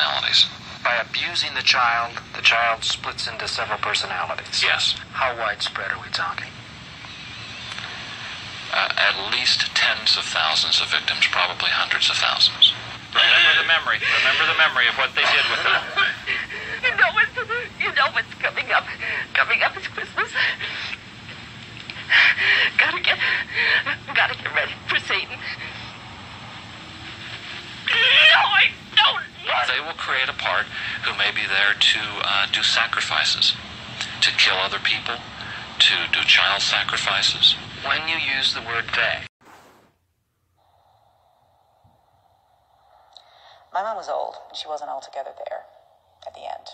personalities. By abusing the child splits into several personalities. Yes. How widespread are we talking? At least tens of thousands of victims, probably hundreds of thousands. Remember the memory. Remember the memory of what they did with them. You know what's coming up. Coming up is Christmas. Gotta get ready for Satan. No, I don't want. They will create a part who may be there to do sacrifices, to kill other people, to do child sacrifices. When you use the word they. My mom was old, and she wasn't altogether there at the end.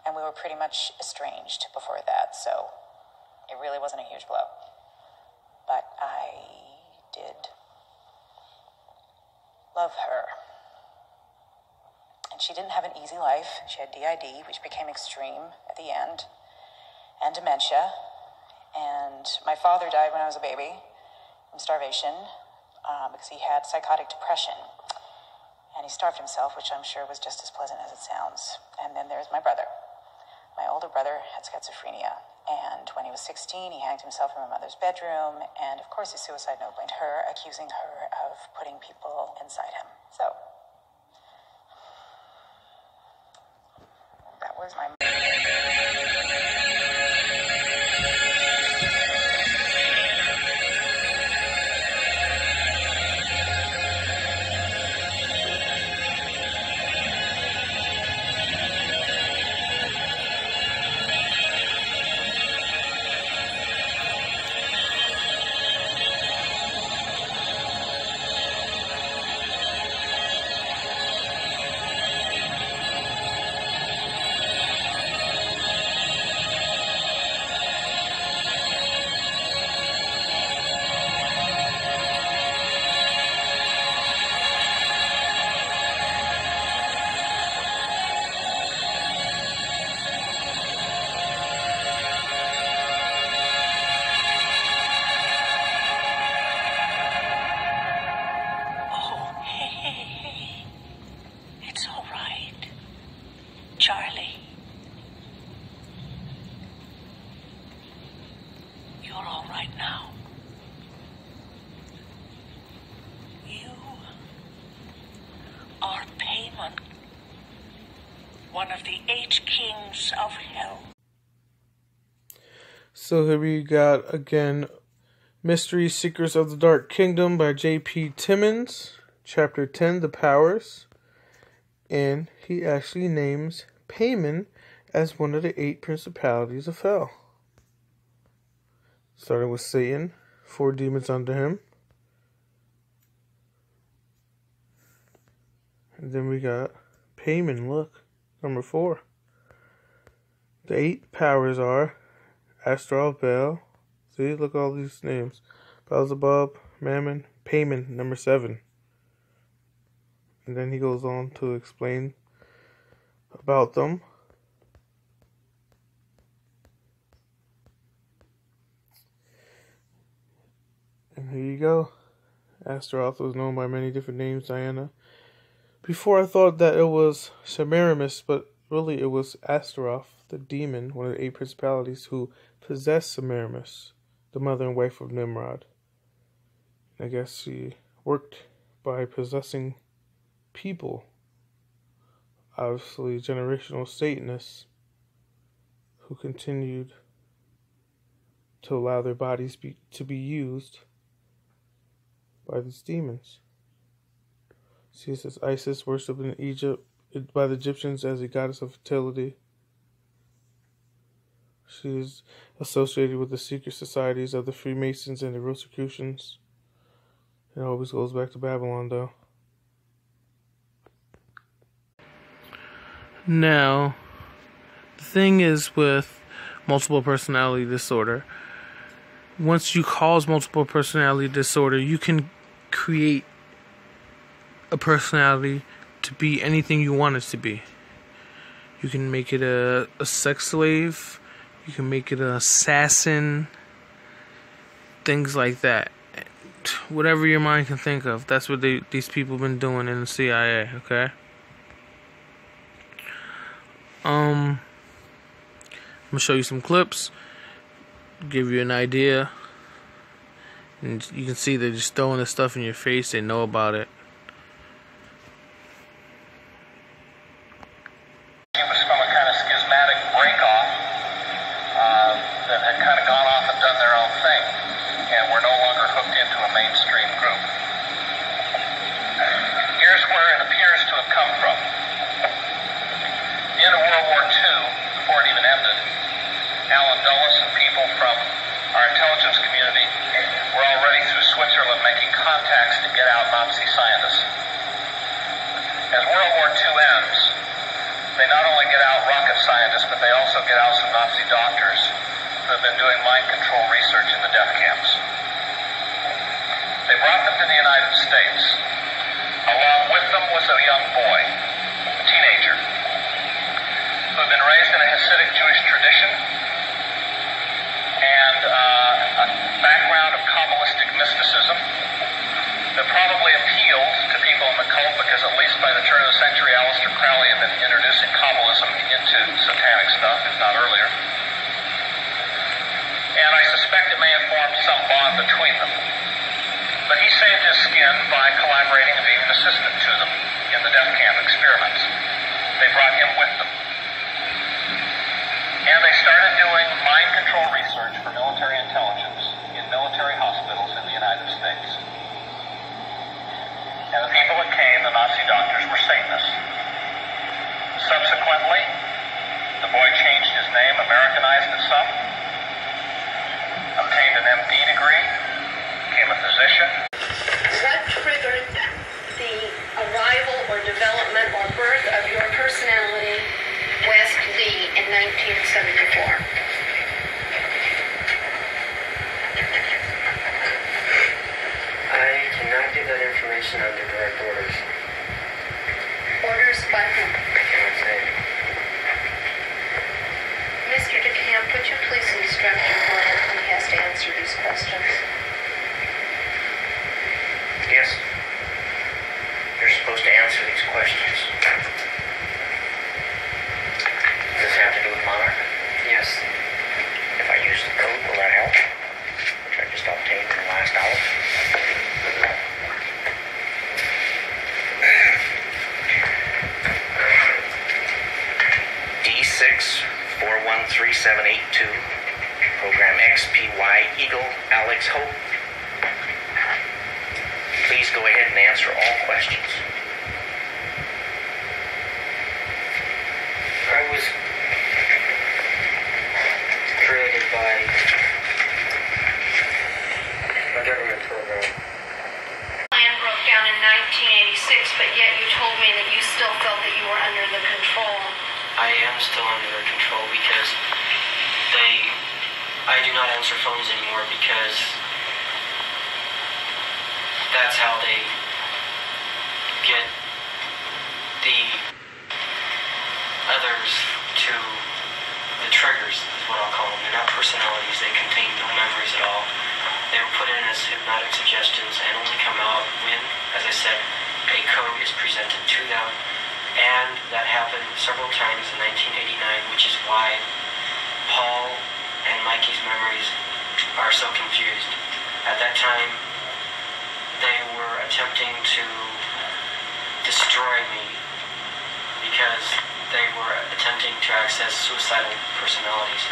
And we were pretty much estranged before that, so it really wasn't a huge blow. But I did love her. And she didn't have an easy life. She had DID, which became extreme at the end, and dementia. And my father died when I was a baby from starvation because he had psychotic depression. And he starved himself, which I'm sure was just as pleasant as it sounds. And then there's my brother. My older brother had schizophrenia. And when he was 16, he hanged himself in my mother's bedroom. And of course, his suicide note blamed her, accusing her of putting people inside him. So that was my... Charlie, you're all right now. You are Payman, one of the 8 kings of hell. So here we got, again, Mystery Secrets of the Dark Kingdom by J.P. Timmons, Chapter 10, The Powers. And he actually names Payman as one of the 8 principalities of hell. Starting with Satan, 4 demons under him. And then we got Payman, look, number 4. The 8 powers are Astral, Baal. See, look at all these names. Beelzebub, Mammon, Payman, number 7. And then he goes on to explain about them. And here you go. Astaroth was known by many different names, Diana. Before I thought that it was Semiramis, but really it was Astaroth, the demon, one of the 8 principalities who possessed Semiramis, the mother and wife of Nimrod. I guess she worked by possessing people, obviously generational Satanists, who continued to allow their bodies to be used by these demons. See, it says Isis, worshipped in Egypt by the Egyptians as a goddess of fertility. She is associated with the secret societies of the Freemasons and the Rosicrucians. It always goes back to Babylon, though. Now, the thing is with multiple personality disorder, once you cause multiple personality disorder, you can create a personality to be anything you want it to be. You can make it a sex slave, you can make it an assassin, things like that. Whatever your mind can think of, that's what these people have been doing in the CIA, okay? going to show you some clips, give you an idea. And you can see they're just throwing this stuff in your face. They know about it. It was from a kind of schismatic break-off that had kind of gone off and done their own thing, and were no longer hooked into a mainstream group. Here's where it appears to have come from. At the end of World War II, before it even ended, Alan Dulles and people from our intelligence community were already through Switzerland making contacts to get out Nazi scientists. As World War II ends, they not only get out rocket scientists, but they also get out some Nazi doctors who have been doing mind control research in the death camps. They brought them to the United States. Along with them was a young boy, a teenager, who had been raised in a Hasidic Jewish tradition and a background of Kabbalistic mysticism that probably appealed to people in the cult because at least by the turn of the century, Aleister Crowley had been introducing Kabbalism into satanic stuff, if not earlier. And I suspect it may have formed some bond between them. But he saved his skin by collaborating and being an assistant to them in the death camp experiments. They brought him with them. And they started doing mind control research for military intelligence in military hospitals in the United States. And the people that came, the Nazi doctors, were Satanists. Subsequently, the boy changed his name, Americanized it some, obtained an MD degree, became a physician. What triggered the arrival or development or birth of your personality, West Lee, in 1974? I cannot give that information under direct orders. Orders by whom? I cannot say. Mr. DeCamp, would you please instruct your client when he has to answer these questions? Yes. You're supposed to answer these questions. Does this have to do with Monarch? Yes. If I use the code, will that help? Which I just obtained in the last hour. D6413782, program XPY Eagle Alex Hope. Please go ahead and answer all questions. I was created by a government program. Plan broke down in 1986, but yet you told me that you still felt that you were under the control. I am still under their control because I do not answer phones anymore because that's how they get the others to the triggers, is what I'll call them. They're not personalities. They contain no memories at all. They were put in as hypnotic suggestions and only come out when, as I said, a code is presented to them. And that happened several times in 1989, which is why Paul and Mikey's memories are so confused. At that time, they were attempting to destroy me because they were attempting to access suicidal personalities.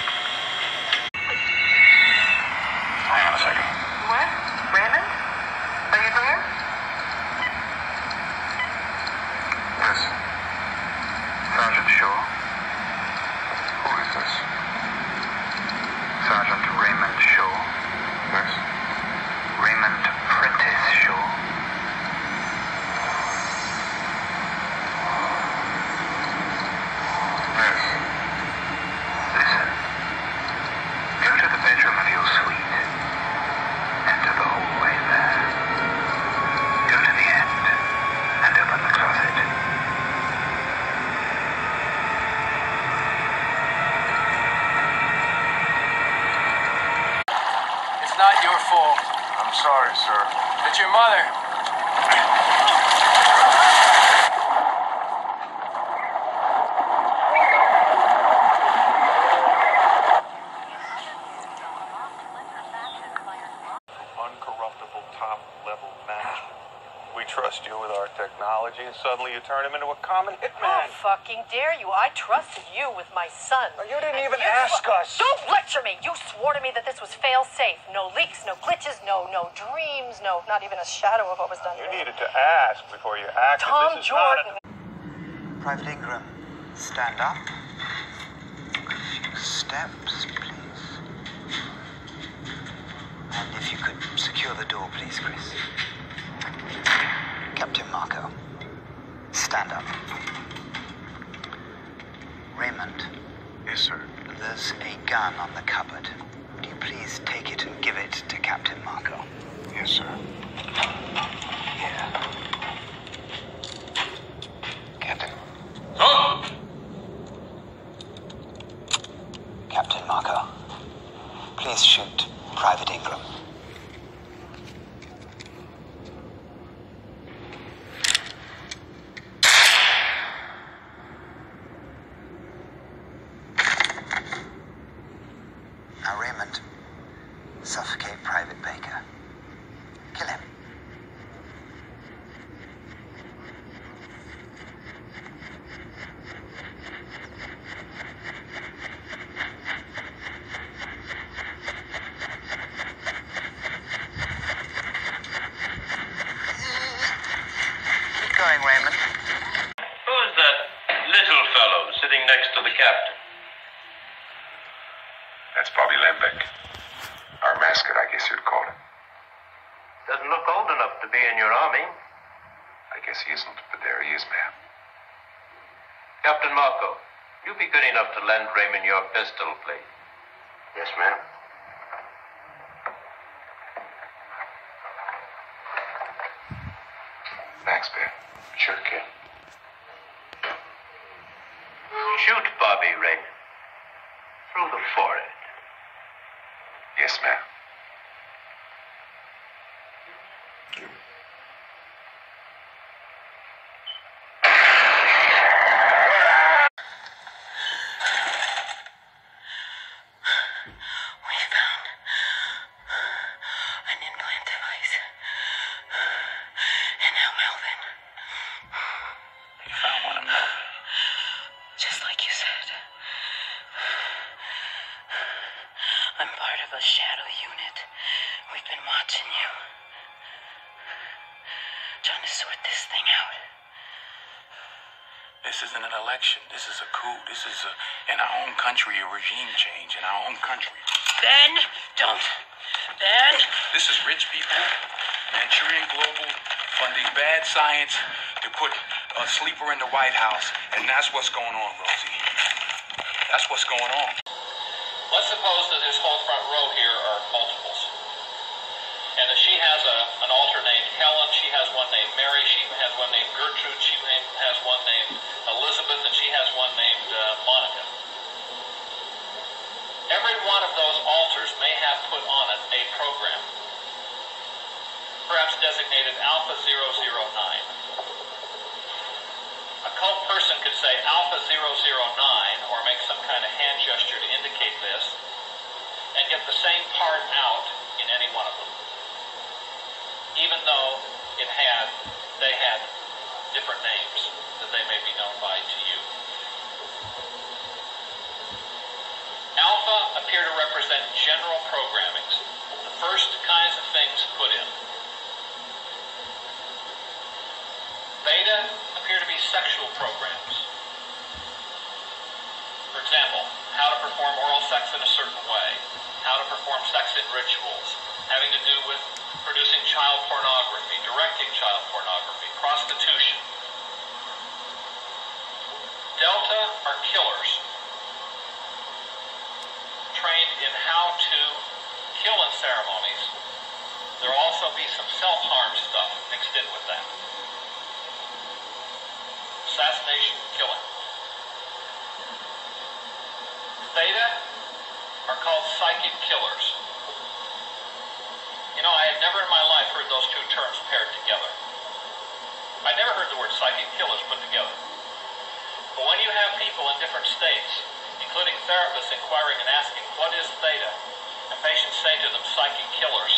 Hang on a second. What? Raymond? Are you there? Yes. Sergeant Shaw. Who is this? Sergeant Raymond Shaw. Yes. Raymond Prentice Shaw. Yes. Listen. Go to the bedroom of your suite. Enter the hallway there. Go to the end and open the closet. It's not your fault. I'm sorry, sir. It's your mother. technology and suddenly you turn him into a common How hitman. fucking dare you? I trusted you with my son. You didn't even You ask us. Don't lecture me. You swore to me that this was fail-safe. No leaks, no glitches, no dreams, no, not even a shadow of what was done. You needed to ask before you acted. Tom This is Jordan. Private Ingram, stand up. A few steps, please. And if you could secure the door, please, Chris. Captain Marco, stand up. Raymond. Yes, sir. There's a gun on the cupboard. Would you please take it and give it to Captain Marco? Yes, sir. Here. Captain. Oh! Captain Marco, please shoot Private Ingram. Now, Raymond, suffocate Private Baker. Kill him. Keep going, Raymond. Who is that little fellow sitting next to the captain? That's Bobby Lembeck. Our mascot, I guess you'd call him. Doesn't look old enough to be in your army. I guess he isn't, but there he is, ma'am. Captain Marco, you be good enough to lend Raymond your pistol, please. Yes, ma'am. Thanks, Ben. Sure, kid. Shoot Bobby, Raymond. Through the forehead. Yes, ma'am. We found an implant device. And now Melvin. You found one of them. Just like you said. I'm part of a shadow unit. We've been watching you. Trying to sort this thing out. This isn't an election. This is a coup. This is in our own country, a regime change in our own country. Ben, don't. Ben. This is rich people, Manchurian Global, funding bad science to put a sleeper in the White House. And that's what's going on, Rosie. That's what's going on. Let's suppose that this whole front row here are multiples. And that she has an alter named Helen, she has one named Mary, she has one named Gertrude, she has one named Elizabeth, and she has one named Monica. Every one of those alters may have put on it a program, perhaps designated Alpha 009. A cult person could say Alpha 009 or make some kind of hand gesture to indicate this and get the same part out in any one of them. Even though they had different names that they may be known by to you. Alpha appear to represent general programmings, the first kinds of things put in. Beta appear to be sexual programs. For example, how to perform oral sex in a certain way, how to perform sex in rituals, having to do with producing child pornography, directing child pornography, prostitution. Delta are killers, trained in how to kill in ceremonies. There'll also be some self-harm stuff mixed in with that. Assassination, killing. Theta are called psychic killers. You know, I had never in my life heard those two terms paired together. I never heard the word psychic killers put together. But when you have people in different states, including therapists inquiring and asking, what is theta? And patients say to them, psychic killers.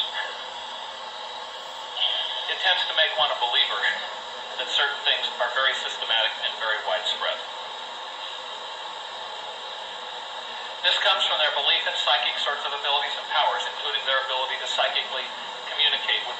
It tends to make one a believer that certain things This comes from their belief in psychic sorts of abilities and powers, including their ability to psychically communicate with